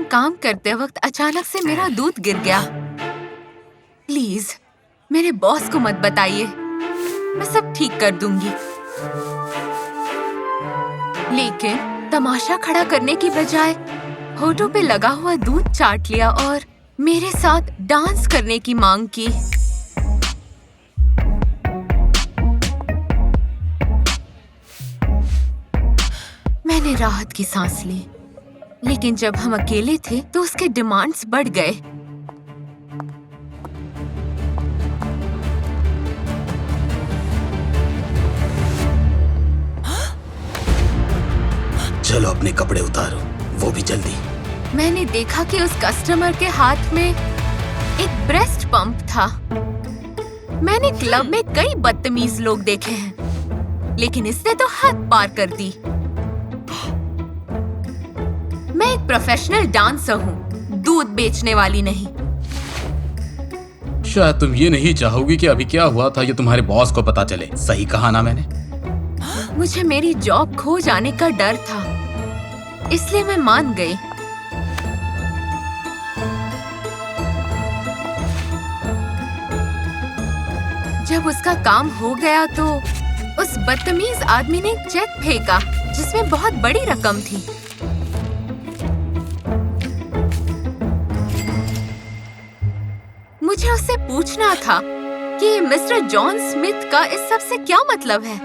काम करते वक्त अचानक से मेरा दूध गिर गया। प्लीज मेरे बॉस को मत बताइए, मैं सब ठीक कर दूंगी। लेकिन तमाशा खड़ा करने की बजाय होठों पे लगा हुआ दूध चाट लिया और मेरे साथ डांस करने की मांग की। मैंने राहत की सांस ली, लेकिन जब हम अकेले थे तो उसके डिमांड्स बढ़ गए। चलो अपने कपड़े उतारो, वो भी जल्दी। मैंने देखा कि उस कस्टमर के हाथ में एक ब्रेस्ट पंप था। मैंने क्लब में कई बदतमीज लोग देखे हैं, लेकिन इसने तो हद पार कर दी। मैं एक प्रोफेशनल डांसर हूँ, दूध बेचने वाली नहीं। शायद तुम ये नहीं चाहोगी कि अभी क्या हुआ था ये तुम्हारे बॉस को पता चले। सही कहा ना मैंने? मुझे मेरी जॉब खो जाने का डर था, इसलिए मैं मान गई। जब उसका काम हो गया तो उस बदतमीज आदमी ने एक चेक फेंका जिसमें बहुत बड़ी रकम थी। मुझे उससे पूछना था कि मिस्टर जॉन स्मिथ का इस सब से क्या मतलब है।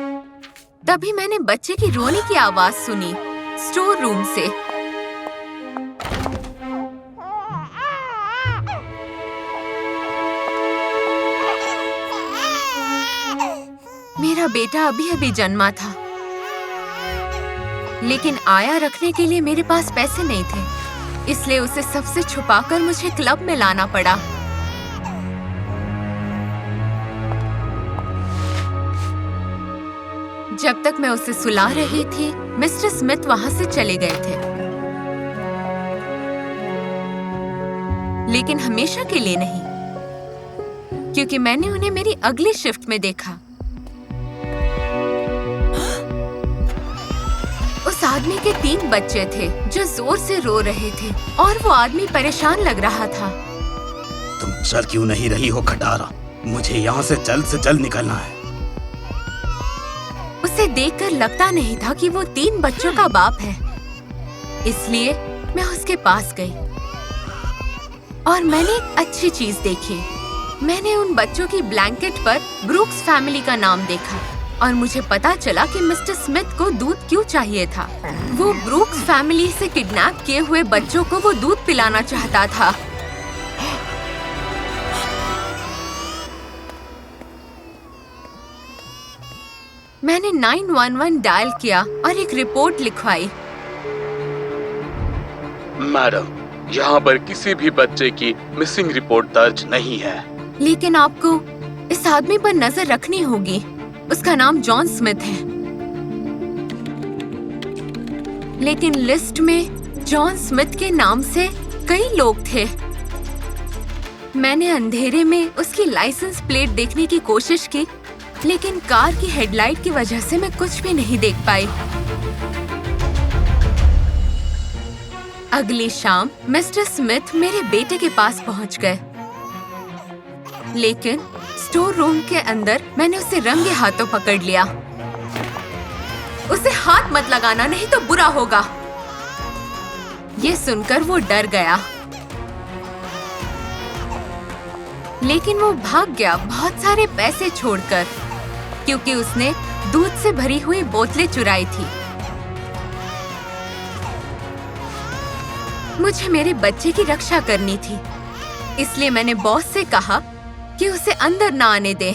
तभी मैंने बच्चे की रोने की आवाज सुनी स्टोर रूम से। मेरा बेटा अभी अभी जन्मा था, लेकिन आया रखने के लिए मेरे पास पैसे नहीं थे, इसलिए उसे सबसे छुपाकर मुझे क्लब में लाना पड़ा। जब तक मैं उसे सुला रही थी, मिस्टर स्मिथ वहां से चले गए थे, लेकिन हमेशा के लिए नहीं, क्योंकि मैंने उन्हें मेरी अगली शिफ्ट में देखा। उस आदमी के 3 बच्चे थे जो जोर से रो रहे थे और वो आदमी परेशान लग रहा था। तुम चल क्यों नहीं रही हो खटारा? मुझे यहाँ से जल्द निकलना है। उसे देखकर लगता नहीं था कि वो 3 बच्चों का बाप है, इसलिए मैं उसके पास गई और मैंने एक अच्छी चीज देखी। मैंने उन बच्चों की ब्लैंकेट पर ब्रूक्स फैमिली का नाम देखा और मुझे पता चला कि मिस्टर स्मिथ को दूध क्यों चाहिए था। वो ब्रूक्स फैमिली से किडनैप किए हुए बच्चों को वो दूध पिलाना चाहता था। मैंने 911 डायल किया और एक रिपोर्ट लिखवाई। मैडम, यहाँ पर किसी भी बच्चे की मिसिंग रिपोर्ट दर्ज नहीं है। लेकिन आपको इस आदमी पर नजर रखनी होगी, उसका नाम जॉन स्मिथ है। लेकिन लिस्ट में जॉन स्मिथ के नाम से कई लोग थे। मैंने अंधेरे में उसकी लाइसेंस प्लेट देखने की कोशिश की, लेकिन कार की हेडलाइट की वजह से मैं कुछ भी नहीं देख पाई। अगली शाम मिस्टर स्मिथ मेरे बेटे के पास पहुंच गए, लेकिन स्टोर रूम के अंदर मैंने उसे रंगे हाथों पकड़ लिया। उसे हाथ मत लगाना, नहीं तो बुरा होगा। ये सुनकर वो डर गया, लेकिन वो भाग गया बहुत सारे पैसे छोड़कर, क्योंकि उसने दूध से भरी हुई बोतलें चुराई थी। मुझे मेरे बच्चे की रक्षा करनी थी, इसलिए मैंने बॉस से कहा कि उसे अंदर ना आने दे।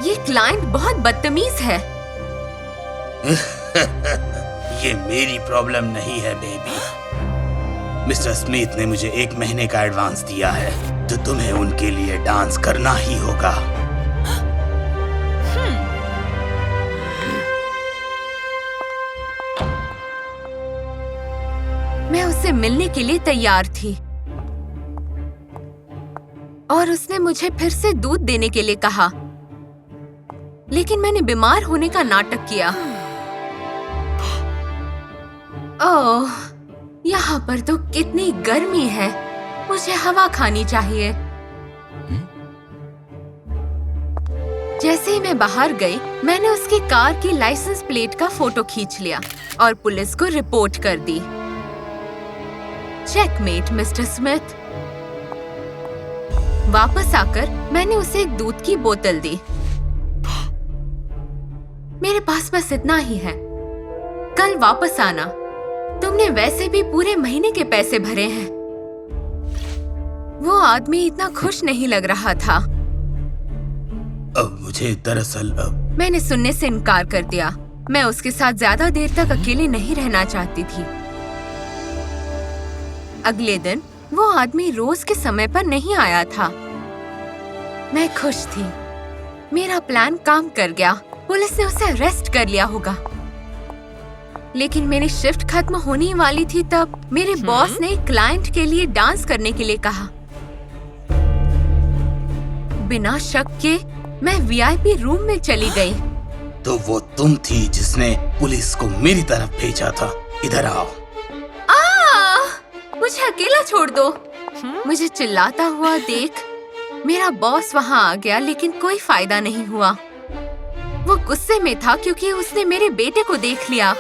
ये क्लाइंट बहुत बदतमीज है। ये मेरी प्रॉब्लम नहीं है बेबी। मिस्टर स्मिथ ने मुझे 1 महीने का एडवांस दिया है, तो तुम्हें उनके लिए डांस करना ही होगा। मैं उससे मिलने के लिए तैयार थी और उसने मुझे फिर से दूध देने के लिए कहा। लेकिन मैंने बीमार होने का नाटक किया। ओह, यहाँ पर तो कितनी गर्मी है। मुझे हवा खानी चाहिए। जैसे ही मैं बाहर गई, मैंने उसकी कार की लाइसेंस प्लेट का फोटो खींच लिया और पुलिस को रिपोर्ट कर दी। Checkmate mister Smith. वापस आकर मैंने उसे एक दूध की बोतल दी। मेरे पास बस इतना ही है। कल वापस आना। तुमने वैसे भी पूरे महीने के पैसे भरे हैं। वो आदमी इतना खुश नहीं लग रहा था। अब मुझे दरअसल मैंने सुनने से इनकार कर दिया। मैं उसके साथ ज्यादा देर तक अकेले नहीं रहना चाहती थी। अगले दिन वो आदमी रोज के समय पर नहीं आया था। मैं खुश थी। मेरा प्लान काम कर गया। पुलिस ने उसे अरेस्ट कर लिया होगा। लेकिन मेरी शिफ्ट खत्म होने वाली थी तब मेरे बॉस ने क्लाइंट के लिए डांस करने के लिए कहा। बिना शक के मैं वीआईपी रूम में चली गई। तो वो तुम थी जिसने पुलिस को मेरी तरफ भेजा था। इधर आओ। मुझे अकेला छोड़ दो। मुझे चिल्लाता हुआ देख मेरा बॉस वहाँ आ गया, लेकिन कोई फायदा नहीं हुआ। वो गुस्से में था क्योंकि उसने मेरे बेटे को देख लिया।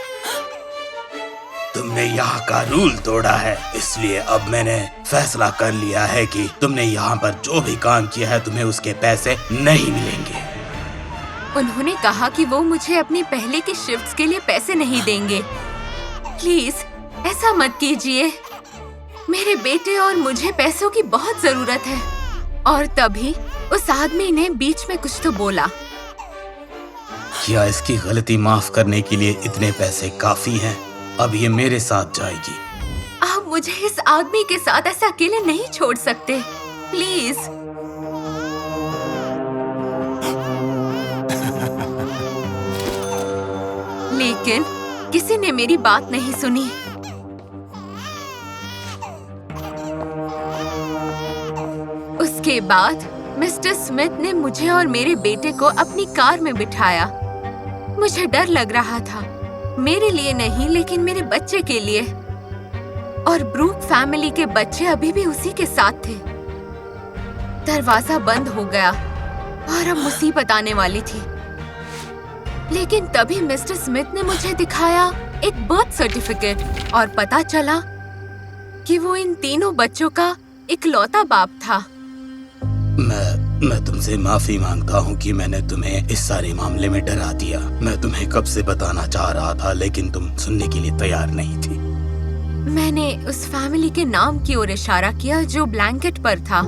तुमने यहाँ का रूल तोड़ा है, इसलिए अब मैंने फैसला कर लिया है कि तुमने यहाँ पर जो भी काम किया है तुम्हें उसके पैसे नहीं मिलेंगे। उन्होंने कहा कि वो मुझे अपनी पहले की शिफ्ट्स के लिए पैसे नहीं देंगे। प्लीज ऐसा मत कीजिए। मेरे बेटे और मुझे पैसों की बहुत जरूरत है। और तभी उस आदमी ने बीच में कुछ तो बोला। क्या इसकी गलती माफ करने के लिए इतने पैसे काफी हैं? अब ये मेरे साथ जाएगी। आप मुझे इस आदमी के साथ ऐसे अकेले नहीं छोड़ सकते। प्लीज। लेकिन किसी ने मेरी बात नहीं सुनी। उसके बाद मिस्टर स्मिथ ने मुझे और मेरे बेटे को अपनी कार में बिठाया। मुझे डर लग रहा था, मेरे लिए नहीं लेकिन मेरे बच्चे के लिए। और ब्रूक फैमिली के बच्चे अभी भी उसी के साथ थे। दरवाजा बंद हो गया और अब मुसीबत आने वाली थी। लेकिन तभी मिस्टर स्मिथ ने मुझे दिखाया एक बर्थ सर्टिफिकेट और पता चला कि वो इन तीनों बच्चों का इकलौता बाप था। मैं तुमसे माफी मांगता हूँ कि मैंने तुम्हें इस सारे मामले में डरा दिया। मैं तुम्हें कब से बताना चाह रहा था, लेकिन तुम सुनने के लिए तैयार नहीं थी। मैंने उस फैमिली के नाम की ओर इशारा किया जो ब्लैंकेट पर था।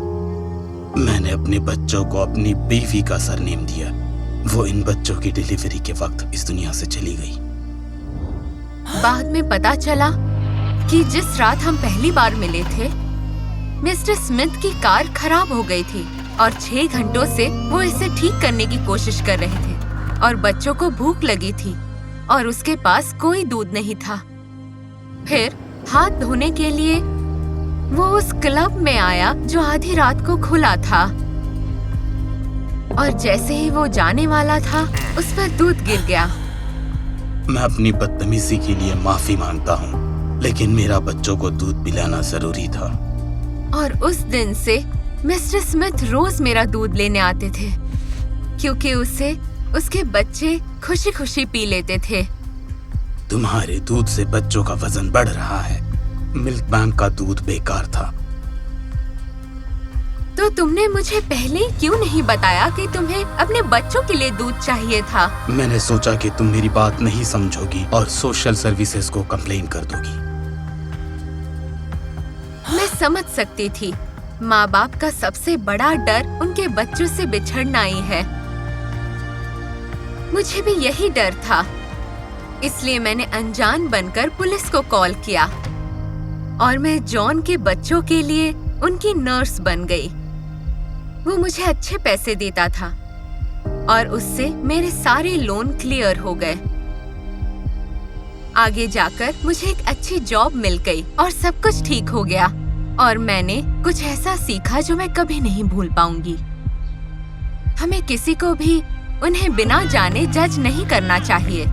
मैंने अपने बच्चों को अपनी बीवी का सरनेम दिया। वो इन बच्चों की डिलीवरी के वक्त इस दुनिया से चली गई। बाद में पता चला कि जिस रात हम पहली बार मिले थे, मिस्टर स्मिथ की कार खराब हो गई थी और 6 घंटों से वो इसे ठीक करने की कोशिश कर रहे थे। और बच्चों को भूख लगी थी और उसके पास कोई दूध नहीं था। फिर हाथ धोने के लिए वो उस क्लब में आया जो आधी रात को खुला था। और जैसे ही वो जाने वाला था, उस पर दूध गिर गया। मैं अपनी बदतमीजी के लिए माफी मांगता हूँ, लेकिन मेरा बच्चों को दूध पिलाना जरूरी था। और उस दिन से मिस्टर स्मिथ रोज मेरा दूध लेने आते थे, क्योंकि उसे उसके बच्चे खुशी खुशी पी लेते थे। तुम्हारे दूध से बच्चों का वजन बढ़ रहा है। मिल्क बैंक का दूध बेकार था। तो तुमने मुझे पहले क्यों नहीं बताया कि तुम्हें अपने बच्चों के लिए दूध चाहिए था? मैंने सोचा कि तुम मेरी बात नहीं समझोगी और सोशल सर्विसेज को कंप्लेन कर दोगी। मैं समझ सकती थी। माँ बाप का सबसे बड़ा डर उनके बच्चों से बिछड़ना ही है। मुझे भी यही डर था, इसलिए मैंने अनजान बनकर पुलिस को कॉल किया और मैं जॉन के बच्चों के लिए उनकी नर्स बन गई। वो मुझे अच्छे पैसे देता था और उससे मेरे सारे लोन क्लियर हो गए। आगे जाकर मुझे एक अच्छी जॉब मिल गई और सब कुछ ठीक हो गया। और मैंने कुछ ऐसा सीखा जो मैं कभी नहीं भूल पाऊंगी। हमें किसी को भी उन्हें बिना जाने जज नहीं करना चाहिए।